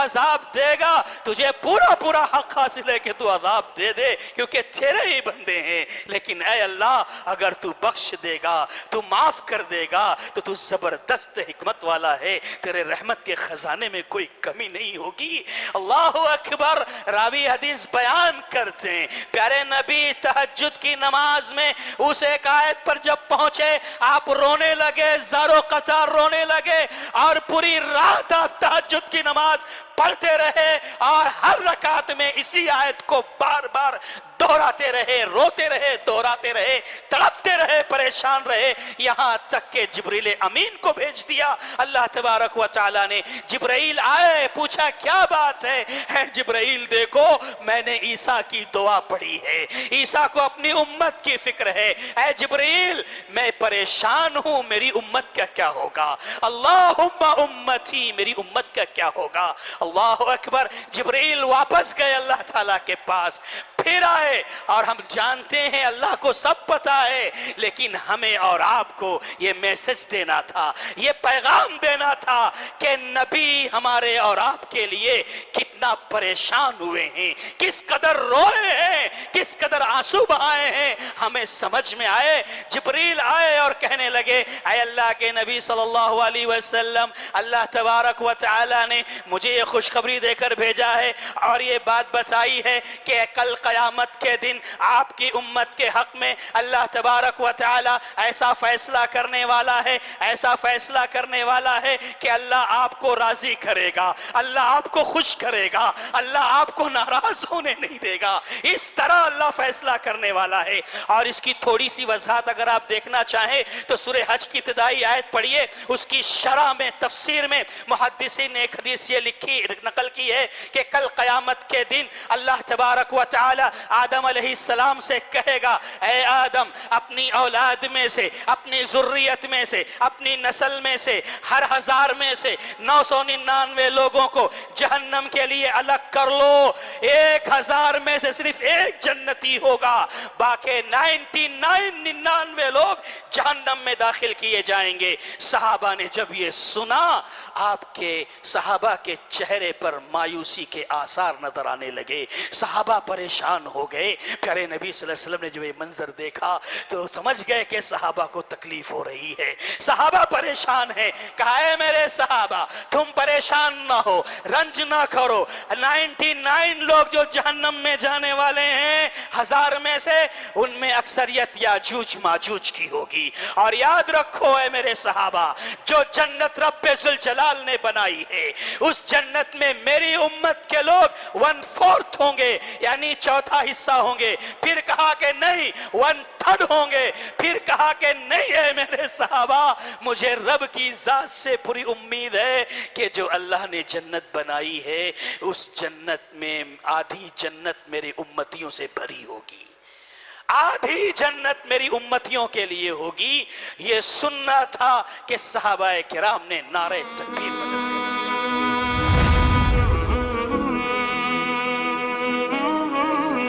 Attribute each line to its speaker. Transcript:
Speaker 1: عذاب دے گا تجھے پورا پورا حق حاصل ہے کہ تو عذاب دے دے کیونکہ تیرے ہی بندے ہیں، لیکن اے اللہ اگر تو بخش دے گا، تو معاف کر دے گا تو زبردست حکمت والا ہے، تیرے رحمت کے خزانے میں کوئی کمی نہیں ہوگی۔ اللہ اکبر۔ راوی حدیث بیان کرتے ہیں پیارے نبی تہجد کی نماز میں اس ایک آیت پر جب پہنچے آپ رونے لگے، زارو قطار رونے لگے، اور پوری رات آپ تہجد کی نماز پڑھتے رہے اور ہر رکعت میں اسی آیت کو بار بار دہراتے رہے، روتے رہے، دہراتے رہے، تڑپتے رہے، پریشان رہے، یہاں تک کہ جبریل امین کو بھیج دیا اللہ تبارک و تعالی نے۔ جبرائیل آئے، پوچھا کیا بات ہے؟ اے جبرائیل دیکھو میں نے عیسیٰ کی دعا پڑھی ہے، عیسیٰ کو اپنی امت کی فکر ہے، اے جبرائیل میں پریشان ہوں، میری امت کا کیا ہوگا؟ اللہم امتی، میری امت کا کیا ہوگا؟ اللہ اکبر۔ جبرائیل واپس گئے اللہ تعالیٰ کے پاس، پھر آئے، اور ہم جانتے ہیں اللہ کو سب پتا ہے، لیکن ہمیں اور آپ کو یہ میسج دینا تھا، یہ پیغام دینا تھا کہ نبی ہمارے اور آپ کے لیے کتنا پریشان ہوئے ہیں، کس قدر روئے ہیں، کس قدر آنسو بہائے ہیں، ہمیں سمجھ میں آئے۔ جبریل آئے اور کہنے لگے اے اللہ کے نبی صلی اللہ علیہ وسلم، اللہ تبارک و تعالی نے مجھے یہ خوشخبری دے کر بھیجا ہے اور یہ بات بتائی ہے کہ کل قیامت کے دن آپ کی امت کے حق میں اللہ تبارک و تعالی ایسا فیصلہ کرنے والا ہے، ایسا فیصلہ کرنے والا ہے کہ اللہ آپ کو راضی کرے گا، اللہ آپ کو خوش کرے گا، اللہ آپ کو ناراض ہونے نہیں دے گا، اس طرح اللہ فیصلہ کرنے والا ہے۔ اور اس کی تھوڑی سی وضاحت اگر آپ دیکھنا چاہیں تو سورہ حج کی ابتدائی آیت پڑھیے، اس کی شرح میں تفسیر میں محدثین نے ایک حدیث یہ نقل کی ہے کہ کل قیامت کے دن اللہ تبارک و تعالی آدم علیہ السلام سے کہے گا اے آدم اپنی اولاد میں سے، اپنی ذریت میں سے، اپنی نسل میں سے ہر 1000 میں سے 999 لوگوں کو جہنم کے لیے الگ کر لو، 1000 میں سے صرف ایک جنتی ہوگا، باقی 99 لوگ جہنم میں داخل کیے جائیں گے۔ صحابہ نے جب یہ سنا آپ کے صحابہ کے چہرے پر مایوسی کے آثار نظر آنے لگے، صحابہ پریشان ہو گئے۔ پیارے نبی صلی اللہ علیہ وسلم نے جب یہ منظر دیکھا تو سمجھ گئے کہ صحابہ کو تکلیف ہو رہی ہے، صحابہ پریشان ہیں۔ کہا اے میرے صحابہ تم پریشان نہ ہو، رنج نہ کرو، 99 لوگ جو جہنم میں جانے والے ہیں 1000 میں سے ان میں اکثریت یاجوج ماجوج کی ہوگی، اور یاد رکھو اے میرے صحابہ جو جنت رب ذوالجلال نے بنائی ہے اس جنت میں میری امت کے لوگ 1/4 ہوں گے، یعنی چوتھا حصہ ہوں گے۔ پھر کہا کہ نہیں 1/3 ہوں گے، پھر کہا کہ نہیں ہے میرے صحابہ مجھے رب کی ذات سے پوری امید ہے کہ جو اللہ نے جنت بنائی ہے اس جنت میں آدھی جنت میرے امتیوں سے بھری ہوگی، آدھی جنت میری امتیوں کے لیے ہوگی۔ یہ سننا تھا کہ صحابہ کرام نے نعرہ تکبیر بلند کر